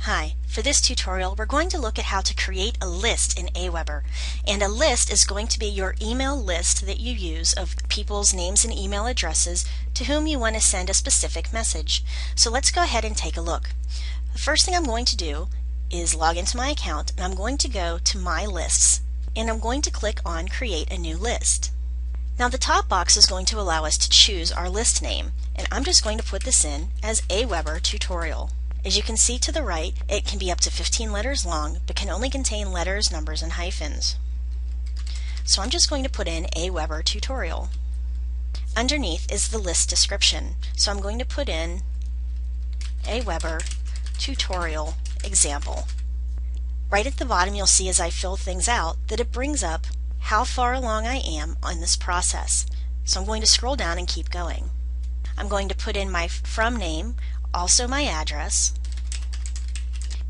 Hi, for this tutorial we're going to look at how to create a list in Aweber. And a list is going to be your email list that you use of people's names and email addresses to whom you want to send a specific message. So let's go ahead and take a look. The first thing I'm going to do is log into my account, and I'm going to go to My Lists, and I'm going to click on Create a New List. Now the top box is going to allow us to choose our list name, and I'm just going to put this in as Aweber Tutorial. As you can see to the right, it can be up to 15 letters long, but can only contain letters, numbers, and hyphens. So I'm just going to put in Aweber Tutorial. Underneath is the list description, so I'm going to put in Aweber Tutorial Example. Right at the bottom you'll see as I fill things out that it brings up how far along I am on this process. So I'm going to scroll down and keep going. I'm going to put in my from name, also my address,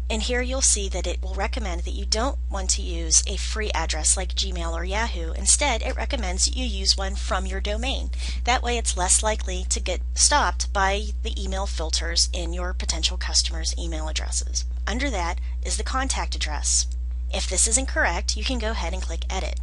and here you'll see that it will recommend that you don't want to use a free address like Gmail or Yahoo. Instead, it recommends that you use one from your domain. That way it's less likely to get stopped by the email filters in your potential customers' email addresses. Under that is the contact address. If this isn't correct, you can go ahead and click Edit.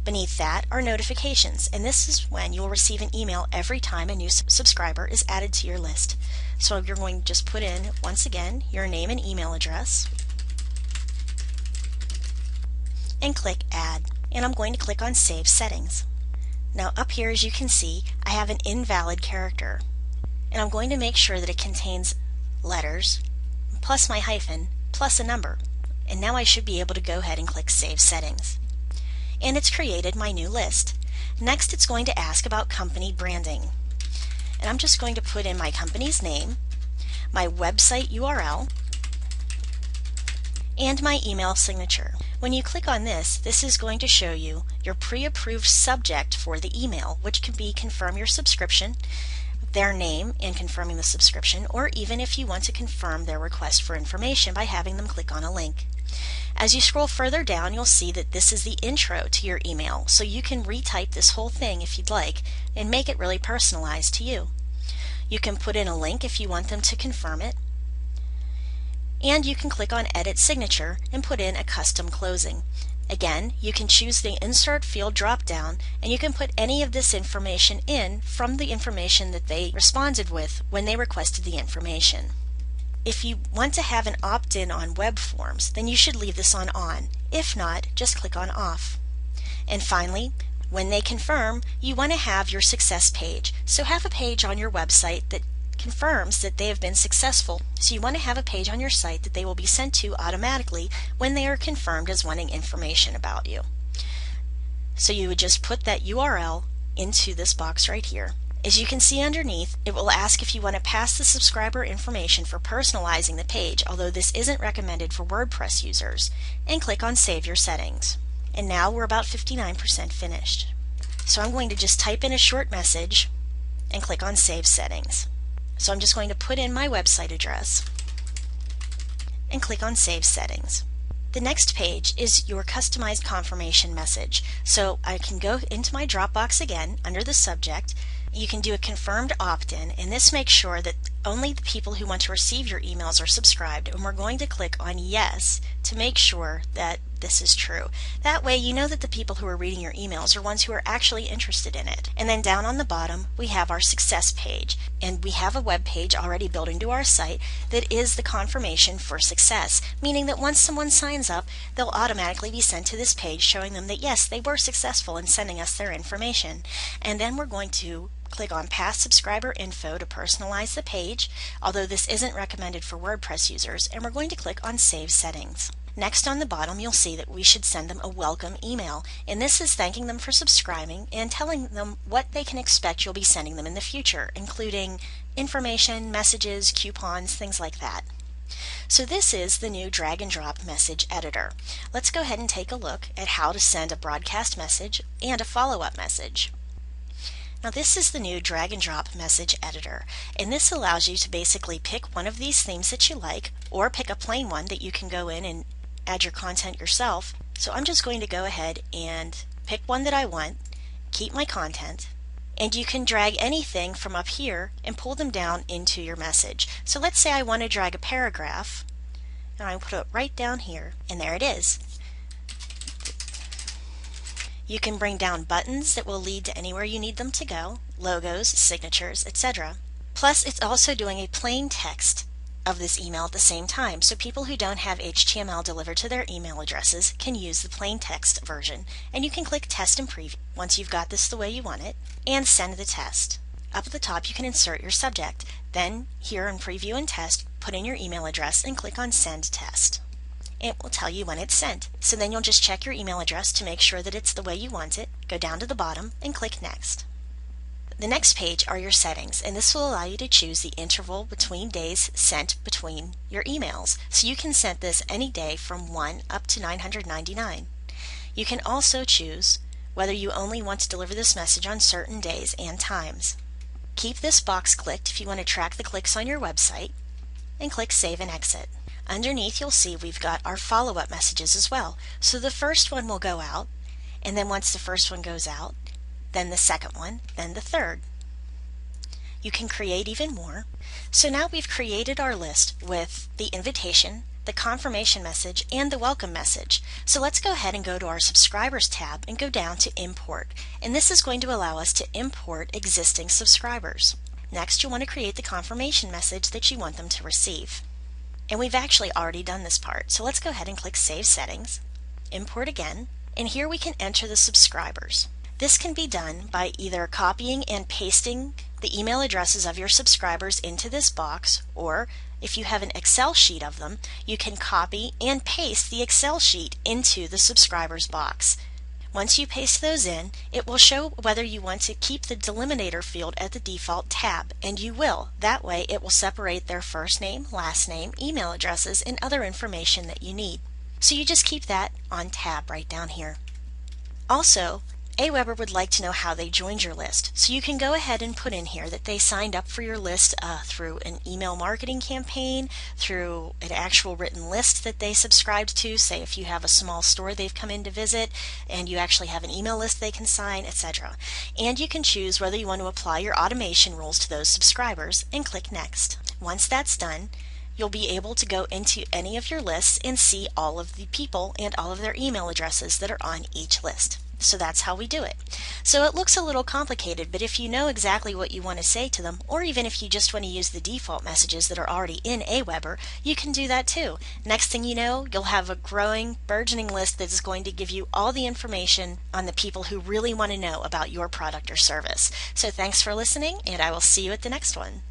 Beneath that are notifications, and this is when you'll receive an email every time a new subscriber is added to your list. So you're going to just put in, once again, your name and email address, and click Add. And I'm going to click on Save Settings. Now up here, as you can see, I have an invalid character, and I'm going to make sure that it contains letters, plus my hyphen, plus a number. And now I should be able to go ahead and click Save Settings. And it's created my new list. Next, it's going to ask about company branding. And I'm just going to put in my company's name, my website URL, and my email signature. When you click on this, this is going to show you your pre-approved subject for the email, which can be confirm your subscription, their name and confirming the subscription, or even if you want to confirm their request for information by having them click on a link. As you scroll further down, you'll see that this is the intro to your email, so you can retype this whole thing if you'd like and make it really personalized to you. You can put in a link if you want them to confirm it, and you can click on Edit Signature and put in a custom closing. Again, you can choose the Insert Field drop-down, and you can put any of this information in from the information that they responded with when they requested the information. If you want to have an opt-in on web forms, then you should leave this on. If not, just click on Off. And finally, when they confirm, you want to have your success page. So have a page on your website that confirms that they have been successful. So you want to have a page on your site that they will be sent to automatically when they are confirmed as wanting information about you. So you would just put that URL into this box right here. As you can see underneath, it will ask if you want to pass the subscriber information for personalizing the page, although this isn't recommended for WordPress users, and click on Save Your Settings. And now we're about 59% finished. So I'm going to just type in a short message and click on Save Settings. So I'm just going to put in my website address and click on Save Settings. The next page is your customized confirmation message. So I can go into my Dropbox again under the subject. You can do a confirmed opt-in, and this makes sure that only the people who want to receive your emails are subscribed, and we're going to click on Yes to make sure that this is true. That way you know that the people who are reading your emails are ones who are actually interested in it. And then down on the bottom we have our success page, and we have a web page already built into our site that is the confirmation for success, meaning that once someone signs up, they'll automatically be sent to this page showing them that yes, they were successful in sending us their information. And then we're going to click on Past Subscriber Info to personalize the page, although this isn't recommended for WordPress users, and we're going to click on Save Settings. Next on the bottom you'll see that we should send them a welcome email, and this is thanking them for subscribing and telling them what they can expect you'll be sending them in the future, including information, messages, coupons, things like that. So this is the new drag and drop message editor. Let's go ahead and take a look at how to send a broadcast message and a follow-up message. Now this is the new drag and drop message editor, and this allows you to basically pick one of these themes that you like, or pick a plain one that you can go in and add your content yourself. So I'm just going to go ahead and pick one that I want, keep my content, And you can drag anything from up here and pull them down into your message. So let's say I want to drag a paragraph, and I put it right down here, and there it is. You can bring down buttons that will lead to anywhere you need them to go, logos, signatures, etc. Plus, it's also doing a plain text of this email at the same time, so people who don't have HTML delivered to their email addresses can use the plain text version. And you can click Test and Preview once you've got this the way you want it, and send the test. Up at the top you can insert your subject. Then here in Preview and Test, put in your email address and click on Send Test. It will tell you when it's sent. So then you'll just check your email address to make sure that it's the way you want it, go down to the bottom and click Next. The next page are your settings, and this will allow you to choose the interval between days sent between your emails. So you can send this any day from 1 up to 999. You can also choose whether you only want to deliver this message on certain days and times. Keep this box clicked if you want to track the clicks on your website, and click Save and Exit. Underneath you'll see we've got our follow-up messages as well. So the first one will go out, and then once the first one goes out, then the second one, then the third. You can create even more. So now we've created our list with the invitation, the confirmation message, and the welcome message. So let's go ahead and go to our subscribers tab and go down to import. And this is going to allow us to import existing subscribers. Next, you'll want to create the confirmation message that you want them to receive. And we've actually already done this part. So let's go ahead and click Save Settings, import again, and here we can enter the subscribers. This can be done by either copying and pasting the email addresses of your subscribers into this box, or if you have an Excel sheet of them, you can copy and paste the Excel sheet into the subscribers box. Once you paste those in, it will show whether you want to keep the delimiter field at the default tab, and you will. That way it will separate their first name, last name, email addresses, and other information that you need. So you just keep that on tab right down here. Also, Aweber would like to know how they joined your list, so you can go ahead and put in here that they signed up for your list through an email marketing campaign, through an actual written list that they subscribed to. Say if you have a small store they've come in to visit and you actually have an email list they can sign, etc. And you can choose whether you want to apply your automation rules to those subscribers and click Next. Once that's done, you'll be able to go into any of your lists and see all of the people and all of their email addresses that are on each list. So that's how we do it. So it looks a little complicated, but if you know exactly what you want to say to them, or even if you just want to use the default messages that are already in Aweber, you can do that too. Next thing you know, you'll have a growing, burgeoning list that is going to give you all the information on the people who really want to know about your product or service. So thanks for listening, and I will see you at the next one.